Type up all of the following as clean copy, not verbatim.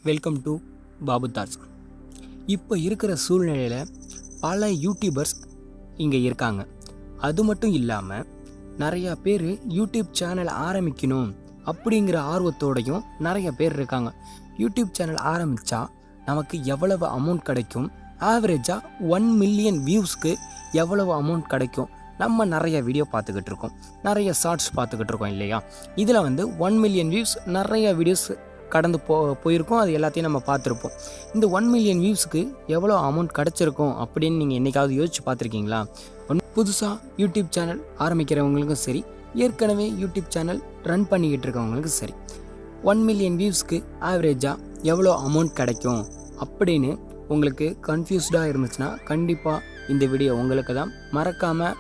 Welcome to Babu Das. இப்போ இருக்கிற சூழ்நிலையில் பல யூடியூபர்ஸ் இங்கே இருக்காங்க. அது மட்டும் இல்லாமல் நிறையா பேர் யூடியூப் சேனல் ஆரம்பிக்கணும் அப்படிங்கிற ஆர்வத்தோடையும் நிறைய பேர் இருக்காங்க. யூடியூப் சேனல் ஆரம்பித்தா நமக்கு எவ்வளவு அமௌண்ட் கிடைக்கும், ஆவரேஜாக 1 மில்லியன் வியூஸ்க்கு எவ்வளவு அமௌண்ட் கிடைக்கும், நம்ம நிறைய வீடியோ பார்த்துக்கிட்டு இருக்கோம், நிறைய ஷார்ட்ஸ் பார்த்துக்கிட்டு இருக்கோம் இல்லையா. இதில் 1 மில்லியன் வியூஸ் நிறைய வீடியோஸ் கடந்து போயிருக்கோம். அது எல்லாத்தையும் நம்ம பார்த்துருப்போம். இந்த 1 மில்லியன் வியூஸ்க்கு எவ்வளோ அமௌண்ட் கிடச்சிருக்கும் அப்படின்னு நீங்கள் என்றைக்காவது யோசிச்சு பார்த்துருக்கீங்களா? புதுசாக யூடியூப் சேனல் ஆரம்பிக்கிறவங்களுக்கும் சரி, ஏற்கனவே யூடியூப் சேனல் ரன் பண்ணிக்கிட்டு இருக்கவங்களுக்கும் சரி, 1 மில்லியன் வியூஸ்க்கு ஆவரேஜாக எவ்வளோ அமௌண்ட் கிடைக்கும் அப்படின்னு உங்களுக்கு கன்ஃபியூஸ்டாக இருந்துச்சுன்னா கண்டிப்பாக இந்த வீடியோ உங்களுக்கு தான். மறக்காமல்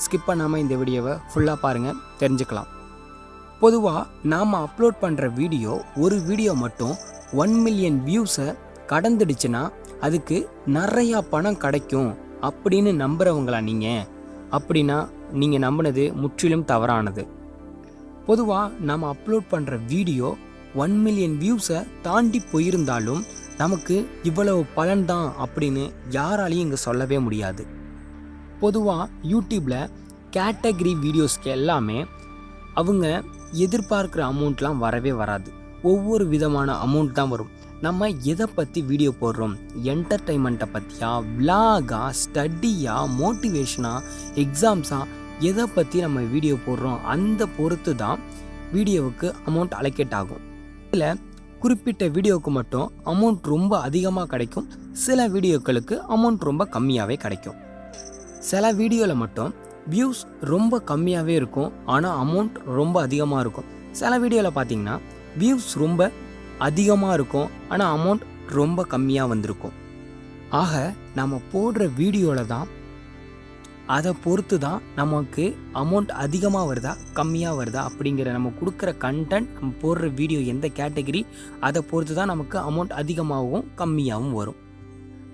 ஸ்கிப் பண்ணாமல் இந்த வீடியோவை ஃபுல்லாக பாருங்கள், தெரிஞ்சுக்கலாம். பொதுவாக நாம் அப்லோட் பண்ணுற ஒரு வீடியோ மட்டும் 1 மில்லியன் வியூஸை கடந்துடுச்சுன்னா அதுக்கு நிறையா பணம் கிடைக்கும் அப்படின்னு நம்புகிறவங்களா நீங்கள்? அப்படின்னா நீங்கள் நம்பினது முற்றிலும் தவறானது. பொதுவாக நாம் அப்லோட் பண்ணுற வீடியோ 1 மில்லியன் வியூஸை தாண்டி போயிருந்தாலும் நமக்கு இவ்வளவு பலன்தான் அப்படின்னு யாராலையும் இங்கே சொல்லவே முடியாது. பொதுவாக யூடியூப்பில் கேட்டகரி வீடியோஸ்க்கு எல்லாமே அவங்க எதிர்பார்க்குற அமௌண்ட்லாம் வரவே வராது. ஒவ்வொரு விதமான அமௌண்ட் தான் வரும். நம்ம எதை பற்றி வீடியோ போடுறோம், என்டர்டெயின்மெண்ட்டை பற்றியா, விளாகா, ஸ்டடியா, மோட்டிவேஷனா, எக்ஸாம்ஸா, எதை பற்றி நம்ம வீடியோ போடுறோம் அந்த பொறுத்து தான் வீடியோவுக்கு அமௌண்ட் அலோகேட் ஆகும். இதில் குறிப்பிட்ட வீடியோவுக்கு மட்டும் அமௌண்ட் ரொம்ப அதிகமாக கிடைக்கும், சில வீடியோக்களுக்கு அமௌண்ட் ரொம்ப கம்மியாகவே கிடைக்கும். சில வீடியோவில் மட்டும் வியூஸ் ரொம்ப கம்மியாகவே இருக்கும், ஆனால் அமௌண்ட் ரொம்ப அதிகமாக இருக்கும். சில வீடியோவில் பார்த்தீங்கன்னா வியூஸ் ரொம்ப அதிகமாக இருக்கும், ஆனால் அமௌண்ட் ரொம்ப கம்மியாக வந்திருக்கும். ஆக நம்ம போடுற வீடியோவில் தான் அதை பொறுத்து தான் நமக்கு அமௌண்ட் அதிகமாக வருதா கம்மியாக வருதா அப்படிங்கிற நம்ம கொடுக்குற கண்டென்ட், நம்ம போடுற வீடியோ எந்த கேட்டகரி, அதை பொறுத்து தான் நமக்கு அமௌண்ட் அதிகமாகவும் கம்மியாகவும் வரும்.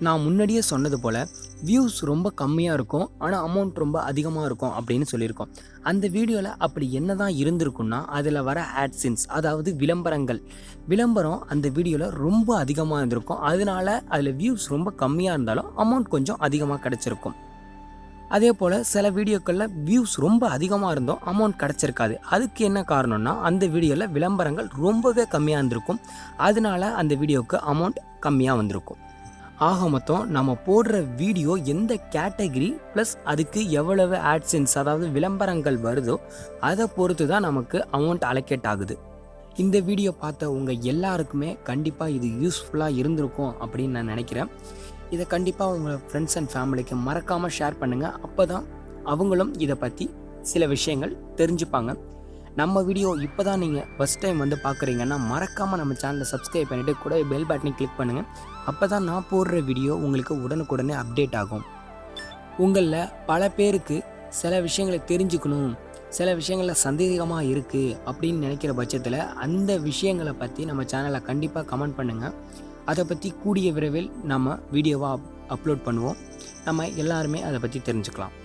நான் முன்னாடியே சொன்னது போல் வியூஸ் ரொம்ப கம்மியாக இருக்கும், ஆனால் அமௌண்ட் ரொம்ப அதிகமாக இருக்கும் அப்படின்னு சொல்லியிருக்கோம். அந்த வீடியோவில் அப்படி என்ன தான் இருந்திருக்குன்னா அதில் வர ஆட்சென்ஸ், அதாவது விளம்பரம் அந்த வீடியோவில் ரொம்ப அதிகமாக இருந்திருக்கும். அதனால அதில் வியூஸ் ரொம்ப கம்மியாக இருந்தாலும் அமௌண்ட் கொஞ்சம் அதிகமாக கிடச்சிருக்கும். அதே போல் சில வீடியோக்களில் வியூஸ் ரொம்ப அதிகமாக இருந்தோம், அமௌண்ட் கிடச்சிருக்காது. அதுக்கு என்ன காரணம்னா அந்த வீடியோவில் விளம்பரங்கள் ரொம்பவே கம்மியாக இருந்திருக்கும், அதனால அந்த வீடியோவுக்கு அமௌண்ட் கம்மியாக வந்திருக்கும். ஆக மொத்தம் நம்ம போடுற வீடியோ எந்த கேட்டகரி ப்ளஸ் அதுக்கு எவ்வளவு ஆட்சென்ஸ், அதாவது விளம்பரங்கள் வருதோ அதை பொறுத்து தான் நமக்கு அமௌண்ட் அலோகேட் ஆகுது. இந்த வீடியோ பார்த்த உங்கள் எல்லாருக்குமே கண்டிப்பாக இது யூஸ்ஃபுல்லாக இருந்திருக்கும் அப்படின்னு நான் நினைக்கிறேன். இதை கண்டிப்பாக உங்கள் ஃப்ரெண்ட்ஸ் அண்ட் ஃபேமிலிக்கு மறக்காமல் ஷேர் பண்ணுங்கள். அப்போ தான் அவங்களும் இதை பற்றி சில விஷயங்கள் தெரிஞ்சுப்பாங்க. நம்ம வீடியோ இப்போ தான் நீங்கள் ஃபஸ்ட் டைம் பார்க்குறீங்கன்னா மறக்காமல் நம்ம சேனலை சப்ஸ்கிரைப் பண்ணிவிட்டு கூட பெல் பட்டனை கிளிக் பண்ணுங்கள். அப்போ தான் நான் போடுற வீடியோ உங்களுக்கு உடனுக்குடனே அப்டேட் ஆகும். உங்களில் பல பேருக்கு சில விஷயங்களை தெரிஞ்சுக்கணும், சில விஷயங்களில் சந்தேகமாக இருக்குது அப்படின்னு நினைக்கிற பட்சத்தில் அந்த விஷயங்களை பற்றி நம்ம சேனலில் கண்டிப்பாக கமெண்ட் பண்ணுங்கள். அதை பற்றி கூடிய விரைவில் நம்ம வீடியோவாக அப்லோட் பண்ணுவோம். நம்ம எல்லாருமே அதை பற்றி தெரிஞ்சுக்கலாம்.